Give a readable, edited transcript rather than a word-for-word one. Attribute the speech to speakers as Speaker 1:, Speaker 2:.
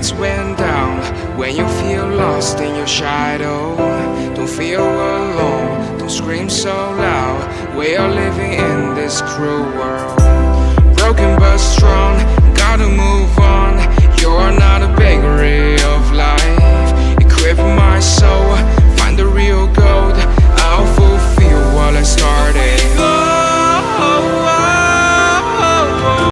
Speaker 1: lights went down, when you feel lost in your shadow, don't feel alone, don't scream so loud. We are living in this cruel world, broken but strong, gotta move on. You're not a bakery